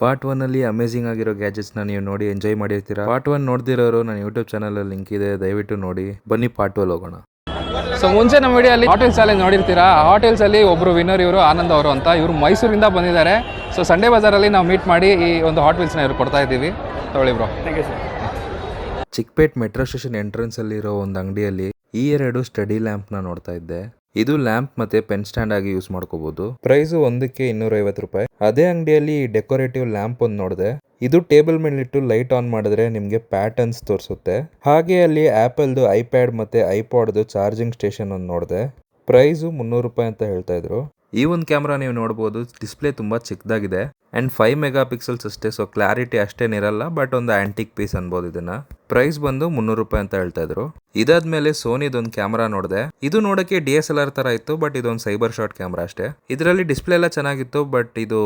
Part 1 ಅಲ್ಲಿ amazing ಆಗಿರೋ gadgets ನ ನೀವು ನೋಡಿ ಎಂಜಾಯ್ ಮಾಡಿರ್ತೀರಾ. ಪಾರ್ಟ್ 1 ನೋಡ್ದಿರೋರು ನನ್ನ ಯೂಟ್ಯೂಬ್ ಚಾನಲ್ ಅಲ್ಲಿ ಲಿಂಕ್ ಇದೆ, ದಯವಿಟ್ಟು ನೋಡಿ. ಬನ್ನಿ ಪಾರ್ಟ್ 2 ಹೋಗೋಣ. ಸೊ ಮುಂಚೆ ನಮ್ಮ ವಿಡಿಯೋಲಿ ಹಾಟೆಲ್ ಚಾಲೆಂಜ್ ನೋಡಿರ್ತೀರಾ. ಹಾಟೆಲ್ಸ್ ಅಲ್ಲಿ ಒಬ್ರು ವಿನ್ನರ್ ಇವರು ಆನಂದ್ ಅವರು ಅಂತ. ಇವರು ಮೈಸೂರಿಂದ ಬಂದಿದ್ದಾರೆ. ಸೊ ಸಂಡೇ ಬಜಾರಲ್ಲಿ ನಾವು ಮೀಟ್ ಮಾಡಿ ಈ ಒಂದು ಹಾಟ್ ವೀಲ್ಸ್ನ ಇವ್ರು ಕೊಡ್ತಾ ಇದ್ದೀವಿ. ತಗೊಳ್ಳಿ bro. Thank you sir. Chickpet metro station entrance ಅಲ್ಲಿರೋ ಒಂದು ಅಂಗಡಿಯಲ್ಲಿ ಈ ಎರಡು ಸ್ಟಡಿ ಲ್ಯಾಂಪ್ ನ ನೋಡ್ತಾ ಇದ್ದೆ. ಇದು ಲ್ಯಾಂಪ್ ಮತ್ತೆ ಪೆನ್ ಸ್ಟ್ಯಾಂಡ್ ಆಗಿ ಯೂಸ್ ಮಾಡ್ಕೋಬಹುದು. ಪ್ರೈಸ್ ಒಂದಕ್ಕೆ 250 ರೂಪಾಯಿ. ಅದೇ ಅಂಗಡಿಯಲ್ಲಿ ಡೆಕೋರೇಟಿವ್ ಲ್ಯಾಂಪ್ ಒಂದು ನೋಡಿದೆ. ಇದು ಟೇಬಲ್ ಮೇಲಿಟ್ಟು ಲೈಟ್ ಆನ್ ಮಾಡಿದ್ರೆ ನಿಮ್ಗೆ ಪ್ಯಾಟರ್ನ್ಸ್ ತೋರಿಸುತ್ತೆ. ಹಾಗೆ ಅಲ್ಲಿ ಆಪಲ್ದು ಐಪ್ಯಾಡ್ ಮತ್ತೆ ಐಪಾಡ್ದು ಚಾರ್ಜಿಂಗ್ ಸ್ಟೇಷನ್ ಒಂದು ನೋಡಿದೆ. ಪ್ರೈಸು 300 ರೂಪಾಯಿ ಅಂತ ಹೇಳ್ತಾ ಇದ್ರು. ಈ ಒಂದು ಕ್ಯಾಮ್ರಾ ನೀವು ನೋಡಬಹುದು, ಡಿಸ್ಪ್ಲೇ ತುಂಬಾ ಚಿಕ್ಕದಾಗಿದೆ ಅಂಡ್ 5 ಮೆಗಾ ಪಿಕ್ಸೆಲ್ಸ್ ಅಷ್ಟೇ. ಸೊ ಕ್ಲಾರಿಟಿ ಅಷ್ಟೇನಿರಲ್ಲ, ಬಟ್ ಒಂದು ಆಂಟಿಕ್ ಪೀಸ್ ಅನ್ಬೋದು ಇದನ್ನ. ಪ್ರೈಸ್ ಬಂದು 300 ರೂಪಾಯಿ ಅಂತ ಹೇಳ್ತಾ ಇದ್ರು. ಇದಾದ್ಮೇಲೆ ಸೋನಿದೊಂದು ಕ್ಯಾಮ್ರಾ ನೋಡಿದೆ. ಇದು ನೋಡಕ್ಕೆ DSLR ತರ ಇತ್ತು, ಬಟ್ ಇದೊಂದು ಸೈಬರ್ ಶಾಟ್ ಕ್ಯಾಮ್ರಾ ಅಷ್ಟೇ. ಇದರಲ್ಲಿ ಡಿಸ್ಪ್ಲೇ ಎಲ್ಲ ಚೆನ್ನಾಗಿತ್ತು, ಬಟ್ ಇದು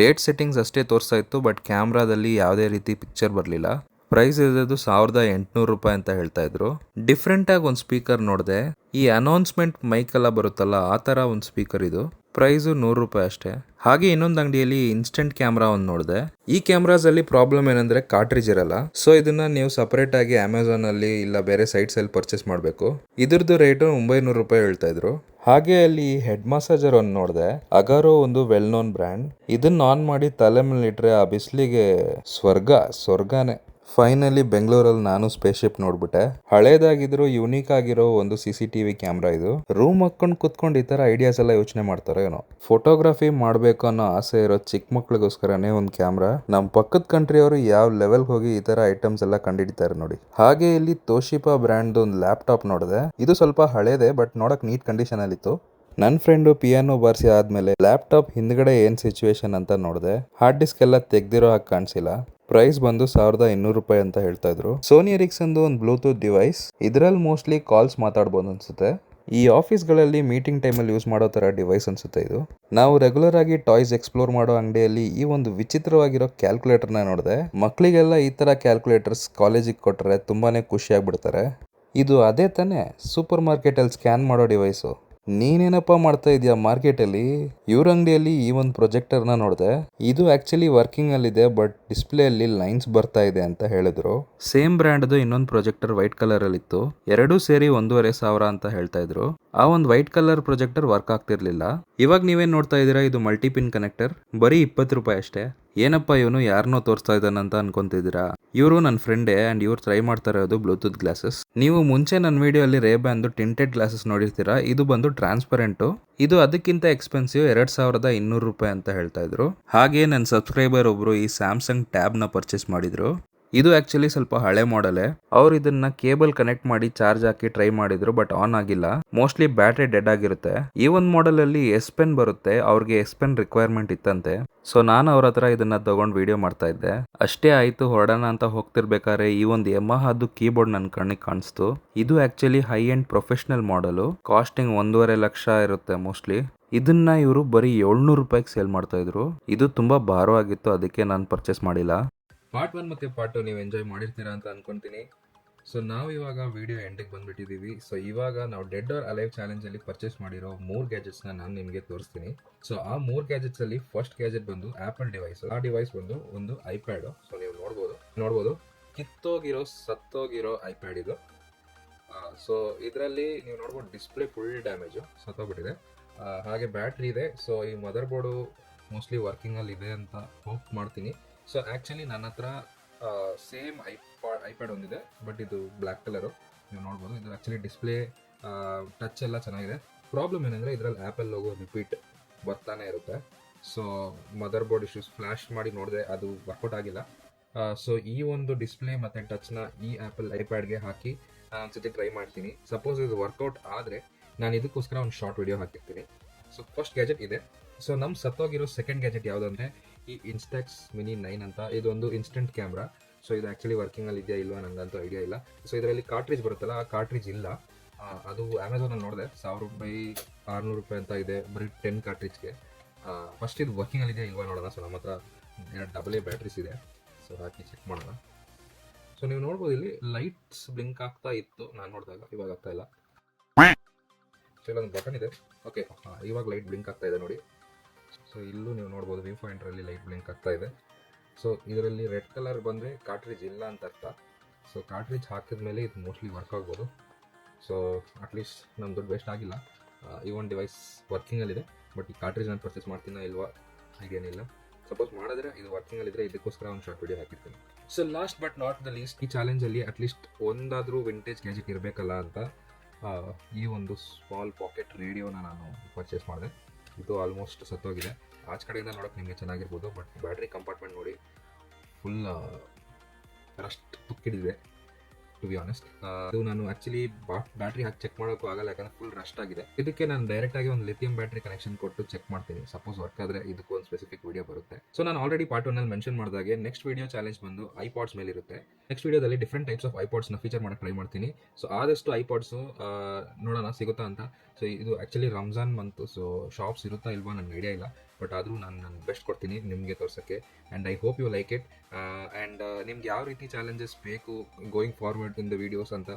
ಡೇಟ್ ಸೆಟ್ಟಿಂಗ್ಸ್ ಅಷ್ಟೇ ತೋರಿಸ್ತಾ ಇತ್ತು. ಬಟ್ ಕ್ಯಾಮ್ರಾದಲ್ಲಿ ಯಾವುದೇ ರೀತಿ ಪಿಕ್ಚರ್ ಬರಲಿಲ್ಲ. ಪ್ರೈಸ್ ಇರೋದು 1800 ರೂಪಾಯಿ ಅಂತ ಹೇಳ್ತಾ ಇದ್ರು. ಡಿಫ್ರೆಂಟ್ ಆಗಿ ಒಂದು ಸ್ಪೀಕರ್ ನೋಡಿದೆ. ಈ ಅನೌನ್ಸ್ಮೆಂಟ್ ಮೈಕ್ ಎಲ್ಲ ಬರುತ್ತಲ್ಲ, ಆ ತರ ಒಂದು ಸ್ಪೀಕರ್ ಇದು. ಪ್ರೈಸು 100 ರೂಪಾಯಿ ಅಷ್ಟೇ. ಹಾಗೆ ಇನ್ನೊಂದು ಅಂಗಡಿಯಲ್ಲಿ ಇನ್ಸ್ಟೆಂಟ್ ಕ್ಯಾಮ್ರಾ ಒಂದು ನೋಡಿದೆ. ಈ ಕ್ಯಾಮ್ರಾಸ್ ಅಲ್ಲಿ ಪ್ರಾಬ್ಲಮ್ ಏನಂದ್ರೆ ಕಾರ್ಟ್ರಿಜ್ ಇರಲ್ಲ. ಸೊ ಇದನ್ನ ನೀವು ಸಪರೇಟ್ ಆಗಿ ಅಮೆಝಾನ್ ಅಲ್ಲಿ ಇಲ್ಲ ಬೇರೆ ಸೈಟ್ಸ್ ಅಲ್ಲಿ ಪರ್ಚೇಸ್ ಮಾಡಬೇಕು. ಇದ್ರದ್ದು ರೇಟು 900 ರೂಪಾಯಿ ಹೇಳ್ತಾ ಇದ್ರು. ಹಾಗೆ ಅಲ್ಲಿ ಹೆಡ್ ಮಸಾಜರ್ ಒಂದು ನೋಡಿದೆ. ಅಗಾರೋ ಒಂದು ವೆಲ್ ನೋನ್ ಬ್ರ್ಯಾಂಡ್. ಇದನ್ನ ಆನ್ ಮಾಡಿ ತಲೆ ಮೇಲೆ ಇಟ್ರೆ ಆ ಬಿಸಿಲಿಗೆ ಸ್ವರ್ಗನೇ. ಫೈನಲಿ ಬೆಂಗಳೂರಲ್ಲಿ ನಾನು ಸ್ಪೇಸ್ ಶಿಪ್ ನೋಡ್ಬಿಟ್ಟೆ. ಹಳೇದಾಗಿದ್ರು ಯೂನಿಕ್ ಆಗಿರೋ ಒಂದು CCTV ಕ್ಯಾಮ್ರಾ ಇದು. ರೂಮ್ ಹಾಕೊಂಡು ಕುತ್ಕೊಂಡು ಈ ತರ ಐಡಿಯಾಸ್ ಎಲ್ಲ ಯೋಚನೆ ಮಾಡ್ತಾರೆ ಏನೋ. ಫೋಟೋಗ್ರಫಿ ಮಾಡ್ಬೇಕು ಅನ್ನೋ ಆಸೆ ಇರೋ ಚಿಕ್ಕ ಮಕ್ಳಿಗೋಸ್ಕರನೇ ಒಂದು ಕ್ಯಾಮ್ರಾ. ನಮ್ ಪಕ್ಕದ ಕಂಟ್ರಿ ಅವರು ಯಾವ ಲೆವೆಲ್ ಹೋಗಿ ಈ ತರ ಐಟಮ್ಸ್ ಎಲ್ಲ ಕಂಡಿಡಿತಾರೆ ನೋಡಿ. ಹಾಗೆ ಇಲ್ಲಿ ತೋಶಿಬಾ ಬ್ರ್ಯಾಂಡ್ ಒಂದು ಲ್ಯಾಪ್ಟಾಪ್ ನೋಡಿದೆ. ಇದು ಸ್ವಲ್ಪ ಹಳೇದೆ, ಬಟ್ ನೋಡಕ್ ನೀಟ್ ಕಂಡೀಷನ್ ಅಲ್ಲಿ ಇತ್ತು. ನನ್ನ ಫ್ರೆಂಡು ಪಿಯಾನೋ ಬಾರಿಸಿ ಆದ್ಮೇಲೆ ಲ್ಯಾಪ್ಟಾಪ್ ಹಿಂದ್ಗಡೆ ಏನ್ ಸಿಚುವೇಶನ್ ಅಂತ ನೋಡಿದೆ. ಹಾರ್ಡ್ ಡಿಸ್ಕ್ ಎಲ್ಲ ತೆಗ್ದಿರೋ ಹಾಗೆ ಕಾಣಿಸಿಲ್ಲ. ಪ್ರೈಸ್ ಬಂದು 1200 ರೂಪಾಯಿ ಅಂತ ಹೇಳ್ತಾ ಇದ್ರು. ಸೋನಿ ಎರಿಕ್ಸನ್ ಒಂದು ಬ್ಲೂಟೂತ್ ಡಿವೈಸ್. ಇದ್ರಲ್ಲಿ ಮೋಸ್ಟ್ಲಿ ಕಾಲ್ಸ್ ಮಾತಾಡ್ಬೋದು ಅನ್ಸುತ್ತೆ. ಈ ಆಫೀಸ್ಗಳಲ್ಲಿ ಮೀಟಿಂಗ್ ಟೈಮಲ್ಲಿ ಯೂಸ್ ಮಾಡೋ ತರ ಡಿವೈಸ್ ಅನ್ಸುತ್ತೆ ಇದು. ನಾವು ರೆಗ್ಯುಲರ್ ಆಗಿ ಟಾಯ್ಸ್ ಎಕ್ಸ್ಪ್ಲೋರ್ ಮಾಡೋ ಅಂಗಡಿಯಲ್ಲಿ ಈ ಒಂದು ವಿಚಿತ್ರವಾಗಿರೋ ಕ್ಯಾಲ್ಕುಲೇಟರ್ನ ನೋಡಿದೆ. ಮಕ್ಕಳಿಗೆಲ್ಲ ಈ ತರ ಕ್ಯಾಲ್ಕುಲೇಟರ್ಸ್ ಕಾಲೇಜಿಗೆ ಕೊಟ್ಟರೆ ತುಂಬಾನೇ ಖುಷಿ ಆಗ್ಬಿಡ್ತಾರೆ. ಇದು ಅದೇ ತಾನೇ ಸೂಪರ್ ಮಾರ್ಕೆಟ್ ಅಲ್ಲಿ ಸ್ಕ್ಯಾನ್ ಮಾಡೋ ಡಿವೈಸು. ನೀನೇನಪ್ಪ ಮಾಡ್ತಾ ಇದೀಯಾ ಮಾರ್ಕೆಟ್ ಅಲ್ಲಿ? ಇವ್ರ ಅಂಗಡಿಯಲ್ಲಿ ಈ ಒಂದು ಪ್ರೊಜೆಕ್ಟರ್ ನ ನೋಡಿದೆ. ಇದು ಆಕ್ಚುಲಿ ವರ್ಕಿಂಗ್ ಅಲ್ಲಿ ಇದೆ, ಬಟ್ ಡಿಸ್ಪ್ಲೇ ಅಲ್ಲಿ ಲೈನ್ಸ್ ಬರ್ತಾ ಇದೆ ಅಂತ ಹೇಳಿದ್ರು. ಸೇಮ್ ಬ್ರ್ಯಾಂಡ್ ಇನ್ನೊಂದು ಪ್ರೊಜೆಕ್ಟರ್ ವೈಟ್ ಕಲರ್ ಅಲ್ಲಿ ಇತ್ತು. ಎರಡೂ ಸೇರಿ 1500 ಅಂತ ಹೇಳ್ತಾ ಇದ್ರು. ಆ ಒಂದು ವೈಟ್ ಕಲರ್ ಪ್ರೊಜೆಕ್ಟರ್ ವರ್ಕ್ ಆಗ್ತಿರ್ಲಿಲ್ಲ. ಇವಾಗ ನೀವೇನ್ ನೋಡ್ತಾ ಇದೀರಾ, ಇದು ಮಲ್ಟಿಪಿನ್ ಕನೆಕ್ಟರ್. ಬರೀ 20 ರೂಪಾಯಿ ಅಷ್ಟೇ. ಏನಪ್ಪ ಇವನು ಯಾರನ್ನೋ ತೋರಿಸ್ತಾ ಇದ್ದಾನಂತ ಅನ್ಕೊಂತಿದ್ದೀರಾ? ಇವರು ನನ್ನ ಫ್ರೆಂಡೇ ಅಂಡ್ ಇವ್ರು ಟ್ರೈ ಮಾಡ್ತಾ ಇರೋದು ಬ್ಲೂಟೂತ್ ಗ್ಲಾಸಸ್. ನೀವು ಮುಂಚೆ ನನ್ನ ವಿಡಿಯೋ ಅಲ್ಲಿ ರೇಬ್ಯಾನ್ದು ಟಿಂಟೆಡ್ ಗ್ಲಾಸಸ್ ನೋಡಿರ್ತೀರಾ. ಇದು ಬಂದು ಟ್ರಾನ್ಸ್ಪರೆಂಟ್. ಇದು ಅದಕ್ಕಿಂತ ಎಕ್ಸ್ಪೆನ್ಸಿವ್ 2200 ರೂಪಾಯಿ ಅಂತ ಹೇಳ್ತಾ ಇದ್ರು. ಹಾಗೆ ನನ್ನ ಸಬ್ಸ್ಕ್ರೈಬರ್ ಒಬ್ರು ಈ ಸ್ಯಾಮ್ಸಂಗ್ ಟ್ಯಾಬ್ ನ ಪರ್ಚೇಸ್ ಮಾಡಿದ್ರು. ಇದು ಆಕ್ಚುಲಿ ಸ್ವಲ್ಪ ಹಳೆ ಮಾಡೆಲ್. ಅವ್ರು ಇದನ್ನ ಕೇಬಲ್ ಕನೆಕ್ಟ್ ಮಾಡಿ ಚಾರ್ಜ್ ಹಾಕಿ ಟ್ರೈ ಮಾಡಿದ್ರು, ಬಟ್ ಆನ್ ಆಗಿಲ್ಲ. ಮೋಸ್ಟ್ಲಿ ಬ್ಯಾಟ್ರಿ ಡೆಡ್ ಆಗಿರುತ್ತೆ. ಈ ಒಂದು ಮಾಡೆಲ್ ಅಲ್ಲಿ S Pen ಬರುತ್ತೆ. ಅವ್ರಿಗೆ S Pen ರಿಕ್ವೈರ್ಮೆಂಟ್ ಇತ್ತಂತೆ. ಸೊ ನಾನು ಅವ್ರ ಹತ್ರ ಇದನ್ನ ತಗೊಂಡು ವಿಡಿಯೋ ಮಾಡ್ತಾ ಇದ್ದೆ. ಅಷ್ಟೇ ಆಯ್ತು, ಹೊರಡೋಣ ಅಂತ ಹೋಗ್ತಿರ್ಬೇಕಾದ್ರೆ ಈ ಒಂದು ಯಮಹಾದು ಕೀಬೋರ್ಡ್ ನನ್ನ ಕಣ್ಣಿಗೆ ಕಾಣಿಸ್ತು. ಇದು actually high end professional model. Costing 1.5 lakh ಇರುತ್ತೆ ಮೋಸ್ಟ್ಲಿ. ಇದನ್ನ ಇವರು ಬರೀ 700 ರೂಪಾಯಿಗೆ ಸೇಲ್ ಮಾಡ್ತಾ ಇದ್ರು. ಇದು ತುಂಬಾ ಭಾರವಾಗಿತ್ತು, ಅದಕ್ಕೆ ನಾನು ಪರ್ಚೇಸ್ ಮಾಡಿಲ್ಲ. ಪಾರ್ಟ್ 1 ಮತ್ತೆ ಪಾರ್ಟ್ 2 ನೀವು ಎಂಜಾಯ್ ಮಾಡಿರ್ತೀರಾ ಅಂತ ಅನ್ಕೊಂತೀನಿ. ಸೊ ನಾವು ಇವಾಗ ವಿಡಿಯೋ ಎಂಡಿಗೆ ಬಂದ್ಬಿಟ್ಟಿದ್ದೀವಿ. ಸೊ ಇವಾಗ ನಾವು ಡೆಡ್ ಆರ್ ಅಲೈವ್ ಚಾಲೆಂಜ್ ಅಲ್ಲಿ ಪರ್ಚೇಸ್ ಮಾಡಿರೋ 3 ಗ್ಯಾಜೆಟ್ಸ್ ನಾನು ನಿಮಗೆ ತೋರಿಸ್ತೀನಿ. ಸೊ ಆ 3 ಗ್ಯಾಜೆಟ್ಸ್ ಅಲ್ಲಿ ಫಸ್ಟ್ ಗ್ಯಾಜೆಟ್ ಬಂದು ಆಪಲ್ ಡಿವೈಸ್. ಆ ಡಿವೈಸ್ ಬಂದು ಒಂದು ಐಪ್ಯಾಡ್. ಸೊ ನೀವು ನೋಡ್ಬೋದು ಕಿತ್ತೋಗಿರೋ ಸತ್ತೋಗಿರೋ ಐಪ್ಯಾಡ್ ಇದು. ಸೊ ಇದರಲ್ಲಿ ನೀವು ನೋಡ್ಬೋದು ಡಿಸ್ಪ್ಲೇ ಫುಲ್ ಡ್ಯಾಮೇಜ್ ಸತ್ತೋಗ್ಬಿಟ್ಟಿದೆ. ಹಾಗೆ ಬ್ಯಾಟ್ರಿ ಇದೆ. ಸೊ ಈ ಮದರ್ ಬೋರ್ಡು ಮೋಸ್ಟ್ಲಿ ವರ್ಕಿಂಗ್ ಅಲ್ಲಿ ಇದೆ ಅಂತ ಹೋಪ್ ಮಾಡ್ತೀನಿ. ಸೊ ಆ್ಯಕ್ಚುಲಿ ನನ್ನ ಹತ್ರ ಸೇಮ್ ಐಪ್ಯಾಡ್ ಒಂದಿದೆ, ಬಟ್ ಇದು ಬ್ಲ್ಯಾಕ್ ಕಲರು. ನೀವು ನೋಡ್ಬೋದು. ಇದು ಆ್ಯಕ್ಚುಲಿ ಡಿಸ್ಪ್ಲೇ ಟಚ್ ಎಲ್ಲ ಚೆನ್ನಾಗಿದೆ. ಪ್ರಾಬ್ಲಮ್ ಏನಂದರೆ ಇದರಲ್ಲಿ ಆ್ಯಪಲ್ ಲೋಗೋ ರಿಪೀಟ್ ಬರ್ತಾನೆ ಇರುತ್ತೆ. So mother board issues flash ಮಾಡಿ ನೋಡಿದೆ, ಅದು ವರ್ಕೌಟ್ ಆಗಿಲ್ಲ. ಸೊ ಈ ಒಂದು ಡಿಸ್ಪ್ಲೇ ಮತ್ತು ಟಚ್ನ ಈ ಆ್ಯಪಲ್ ಐಪ್ಯಾಡ್ಗೆ ಹಾಕಿ ನಾನು ಒಂದ್ಸತಿ ಟ್ರೈ ಮಾಡ್ತೀನಿ. ಸಪೋಸ್ ಇದು ವರ್ಕೌಟ್ ಆದರೆ ನಾನು ಇದಕ್ಕೋಸ್ಕರ ಒಂದು ಶಾರ್ಟ್ ವಿಡಿಯೋ ಹಾಕಿರ್ತೀನಿ. ಸೊ ಫಸ್ಟ್ ಗ್ಯಾಜೆಟ್ ಇದೆ. ಸೊ ನಮ್ಮ ಸತ್ತೋಗಿರೋ ಸೆಕೆಂಡ್ ಗ್ಯಾಜೆಟ್ ಯಾವುದಂದರೆ ಈ ಇನ್ಸ್ಟಾಕ್ಸ್ ಮಿನಿ 9 ಅಂತ. ಇದೊಂದು ಇನ್ಸ್ಟೆಂಟ್ ಕ್ಯಾಮ್ರಾ. ಸೊ ಇದು ಆ್ಯಕ್ಚುಲಿ ವರ್ಕಿಂಗಲ್ಲಿ ಇದೆಯಾ ಇಲ್ವಾ ನನಗಂತೂ ಐಡಿಯಾ ಇಲ್ಲ. ಸೊ ಇದರಲ್ಲಿ ಕಾರ್ಟ್ರಿಜ್ ಬರುತ್ತಲ್ಲ, ಆ ಕಾರ್ಟ್ರಿಜ್ ಇಲ್ಲ. ಅದು ಅಮೆಝಾನಲ್ಲಿ ನೋಡಿದೆ 1000 ರೂಪಾಯಿ 600 ರೂಪಾಯಿ ಅಂತ ಇದೆ ಬರೀ 10 ಕಾರ್ಟ್ರಿಜ್ಗೆ. ಫಸ್ಟ್ ಇದು ವರ್ಕಿಂಗಲ್ಲಿ ಇದೆಯಾ ಇಲ್ವಾ ನೋಡೋಣ. ಸೊ ನಮ್ಮ ಹತ್ರ ಡಬಲ್ ಬ್ಯಾಟ್ರೀಸ್ ಇದೆ. ಸೊ ಹಾಕಿ ಚೆಕ್ ಮಾಡೋಣ. ಸೊ ನೀವು ನೋಡ್ಬೋದು ಇಲ್ಲಿ ಲೈಟ್ಸ್ ಬ್ಲಿಂಕ್ ಆಗ್ತಾ ಇತ್ತು ನಾನು ನೋಡಿದಾಗ, ಇವಾಗ ಆಗ್ತಾ ಇಲ್ಲ. ಸೊ ಇಲ್ಲೊಂದು ಬಟನ್ ಇದೆ. ಓಕೆ, ಇವಾಗ ಲೈಟ್ ಬ್ಲಿಂಕ್ ಆಗ್ತಾ ಇದೆ ನೋಡಿ. ಸೊ ಇಲ್ಲೂ ನೀವು ನೋಡ್ಬೋದು ವ್ಯೂ ಪಾಯಿಂಟ್ರಲ್ಲಿ ಲೈಟ್ ಬ್ಲಿಂಕ್ ಆಗ್ತಾ ಇದೆ. ಸೊ ಇದರಲ್ಲಿ ರೆಡ್ ಕಲರ್ ಬಂದರೆ ಕಾರ್ಟ್ರಿಜ್ ಇಲ್ಲ ಅಂತ ಅರ್ಥ. ಸೊ ಕಾರ್ಟ್ರಿಜ್ ಹಾಕಿದ ಮೇಲೆ ಇದು ಮೋಸ್ಟ್ಲಿ ವರ್ಕ್ ಆಗ್ಬೋದು. ಸೊ ಅಟ್ಲೀಸ್ಟ್ ನಮ್ಮ ದುಡ್ಡು ವೇಸ್ಟ್ ಆಗಿಲ್ಲ. ಈ ಒಂದು ಡಿವೈಸ್ ವರ್ಕಿಂಗಲ್ಲಿದೆ, ಬಟ್ ಈ ಕಾರ್ಟ್ರಿಜ್ ನಾನು ಪರ್ಚೇಸ್ ಮಾಡ್ತೀನೋ ಇಲ್ವಾ ಹಾಗೇನಿಲ್ಲ. ಸಪೋಸ್ ಮಾಡಿದ್ರೆ ಇದು ವರ್ಕಿಂಗಲ್ಲಿದ್ದರೆ ಇದಕ್ಕೋಸ್ಕರ ಒಂದು ಶಾರ್ಟ್ ವಿಡಿಯೋ ಹಾಕಿರ್ತೀನಿ. So last but not the least, ಈ ಚಾಲೆಂಜಲ್ಲಿ ಅಟ್ಲೀಸ್ಟ್ ಒಂದಾದರೂ ವಿಂಟೇಜ್ ಗ್ಯಾಜೆಟ್ ಇರಬೇಕಲ್ಲ ಅಂತ ಈ ಒಂದು ಸ್ಮಾಲ್ ಪಾಕೆಟ್ ರೇಡಿಯೋನ ನಾನು ಪರ್ಚೇಸ್ ಮಾಡಿದೆ. ಇದು ಆಲ್ಮೋಸ್ಟ್ ಸತ್ತೋಗಿದೆ. ಆಚೆ ಕಡೆಯಿಂದ ನೋಡೋಕೆ ನಿಮಗೆ ಚೆನ್ನಾಗಿರ್ಬೋದು, ಬಟ್ ಬ್ಯಾಟ್ರಿ ಕಂಪಾರ್ಟ್ಮೆಂಟ್ ನೋಡಿ ಫುಲ್ ರಸ್ಟ್ ತುಕ್ಕಿಡಿದೆ ಟು ಬಿ ಆನೆಸ್ಟ್. ಅದು ನಾನು ಆ್ಯಕ್ಚುಲಿ ಬ್ಯಾಟ್ರಿ ಹಾಕಿ ಚೆಕ್ ಮಾಡೋಕ್ಕೂ ಆಗಲ್ಲ, ಯಾಕಂದ್ರೆ ಫುಲ್ ರಸ್ಟ್ ಆಗಿದೆ. ಇದಕ್ಕೆ ನಾನು ಡೈರೆಕ್ಟಾಗಿ ಒಂದು ಲಿಥಿಯಂ ಬ್ಯಾಟ್ರಿ ಕನೆಕ್ಷನ್ ಕೊಟ್ಟು ಚೆಕ್ ಮಾಡ್ತೀನಿ. ಸಪೋಸ್ ವರ್ಕ್ ಆದರೆ ಇದಕ್ಕೂ ಒಂದು ಸ್ಪೆಸಿಫಿಕ್ ವಿಡಿಯೋ ಬರುತ್ತೆ. ಸೊ ನಾನು ಆಲ್ರೆಡಿ ಪಾರ್ಟ್ 1 ಮೆನ್ಷನ್ ಮಾಡಿದಾಗೆ ನೆಕ್ಸ್ಟ್ ವಿಡಿಯೋ ಚಾಲೆಂಜ್ ಬಂದು ಐಪಾಡ್ಸ್ ಮೇಲೆ ಇರುತ್ತೆ. ನೆಕ್ಸ್ಟ್ ವಿಡಿಯೋದಲ್ಲಿ ಡಿಫ್ರೆಂಟ್ ಟೈಪ್ಸ್ ಆಫ್ ಐಪಾಡ್ಸ್ನ ಫೀಚರ್ ಮಾಡೋಕ್ಕೆ ಟ್ರೈ ಮಾಡ್ತೀನಿ. ಸೊ ಆದಷ್ಟು ಐಪಾಡ್ಸು ನೋಡೋಣ ಸಿಗುತ್ತಾ ಅಂತ. ಸೊ ಇದು actually Ramzan month, so shops ಇರುತ್ತಾ ಇಲ್ವಾ ನನಗೆ ಐಡಿಯಾ ಇಲ್ಲ, ಬಟ್ ಆದರೂ ನಾನು ಬೆಸ್ಟ್ ಕೊಡ್ತೀನಿ ನಿಮಗೆ ತೋರ್ಸೋಕ್ಕೆ. And I hope you like it. And ನಿಮ್ಗೆ ಯಾವ ರೀತಿ ಚಾಲೆಂಜಸ್ ಬೇಕು going forward in the videos ಅಂತ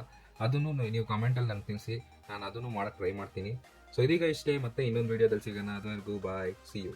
ಅದನ್ನು ನೀವು ಕಮೆಂಟಲ್ಲಿ ನನಗೆ ತಿಳಿಸಿ, ನಾನು ಅದನ್ನು ಮಾಡೋಕ್ಕೆ ಟ್ರೈ ಮಾಡ್ತೀನಿ. ಸೊ ಇದೀಗ ಇಷ್ಟೇ, ಮತ್ತೆ ಇನ್ನೊಂದು ವಿಡಿಯೋದಲ್ಲಿ ಸಿಗೋಣ. ಅದುವರೆಗೂ ಬಾಯ್, ಸಿ ಯು.